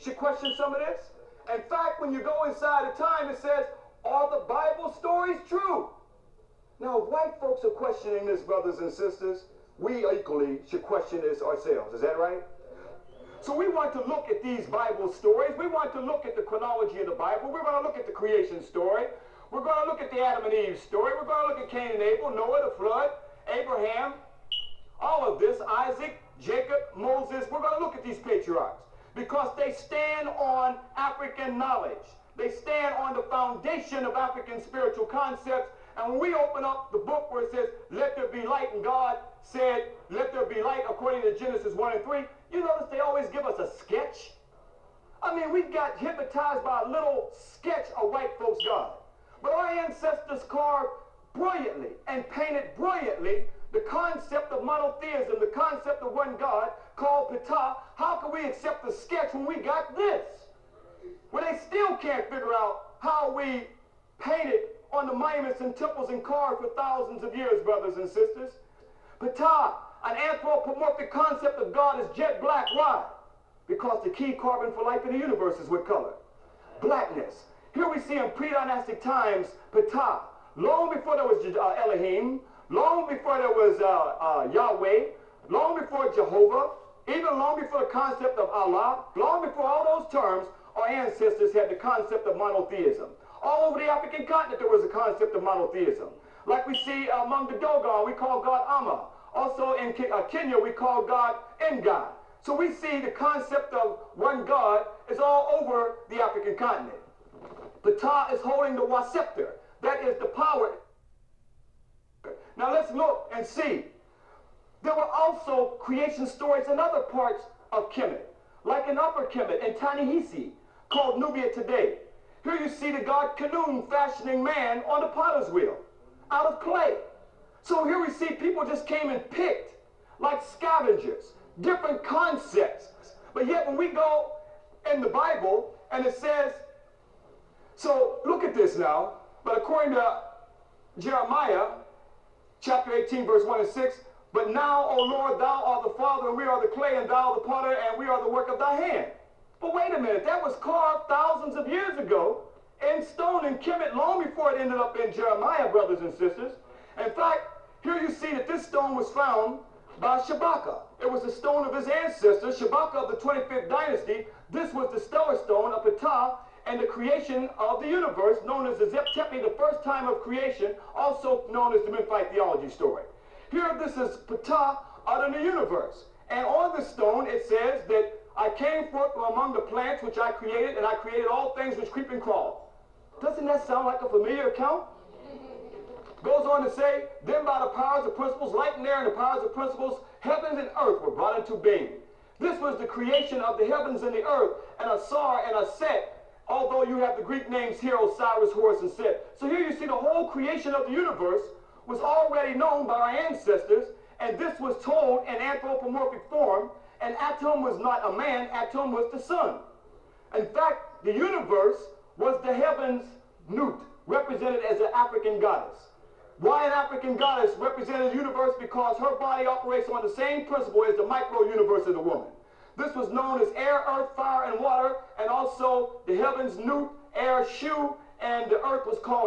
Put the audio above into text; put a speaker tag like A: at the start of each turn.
A: should question some of this. In fact, when you go inside the time, it says, are the Bible stories true? Now, if white folks are questioning this, brothers and sisters, we equally should question this ourselves. Is that right? So we want to look at these Bible stories. We want to look at the chronology of the Bible. We're going to look at the creation story. We're going to look at the Adam and Eve story. We're going to look at Cain and Abel, Noah, the flood, Abraham, all of this, Isaac, Jacob, Moses. We're going to look at these patriarchs because they stand on African knowledge. They stand on the foundation of African spiritual concepts. And when we open up the book where it says, let there be light, and God said, let there be light, according to Genesis 1 and 3, you notice they always give us a sketch. I mean, we got hypnotized by a little sketch of white folks' God. But our ancestors carved brilliantly and painted brilliantly the concept of monotheism, the concept of one God called Ptah. How can we accept the sketch when we got this? Well, they still can't figure out how we painted on the monuments and temples and carved for thousands of years, brothers and sisters. Ptah, an anthropomorphic concept of God, is jet black. Why? Because the key carbon for life in the universe is what color? Blackness. Here we see in pre-dynastic times, Ptah, long before there was Elohim, long before there was Yahweh, long before Jehovah, even long before the concept of Allah, long before all those terms, our ancestors had the concept of monotheism. All over the African continent there was a concept of monotheism. Like we see among the Dogon, we call God Amma. Also in Kenya, we call God Nga. So we see the concept of one God is all over the African continent. Ptah is holding the Wa scepter. That is the power. Now let's look and see. There were also creation stories in other parts of Kemet, like in Upper Kemet and Ta-Nehisi, called Nubia today. Here you see the god Khnum fashioning man on the potter's wheel out of clay. So here we see people just came and picked, like scavengers, different concepts. But yet when we go in the Bible and it says, so look at this now, but according to Jeremiah, chapter 18, verse 1 and 6, but now, O Lord, thou art the Father, and we are the clay, and thou the potter, and we are the work of thy hand. But wait a minute, that was carved thousands of years ago in stone in Kemet, long before it ended up in Jeremiah, brothers and sisters. In fact, here you see that this stone was found by Shabaka. It was the stone of his ancestor, Shabaka of the 25th dynasty. This was the stellar stone of Ptah and the creation of the universe, known as the Zep-Tepi, the first time of creation, also known as the Memphite theology story. Here this is Ptah out in the universe. And on the stone it says that I came forth from among the plants which I created, and I created all things which creep and crawl. Doesn't that sound like a familiar account? Goes on to say, then by the powers of principles, light and air and the powers of principles, heavens and earth were brought into being. This was the creation of the heavens and the earth, and Asar and Aset, although you have the Greek names here, Osiris, Horus, and Set. So here you see the whole creation of the universe was already known by our ancestors, and this was told in anthropomorphic form, and Atum was not a man, Atum was the sun. In fact, the universe was the heavens Nut, represented as an African goddess. Why an African goddess represented the universe? Because her body operates on the same principle as the micro-universe of the woman. This was known as air, earth, fire, and water, and also the heavens Nut, air, Shu, and the earth was called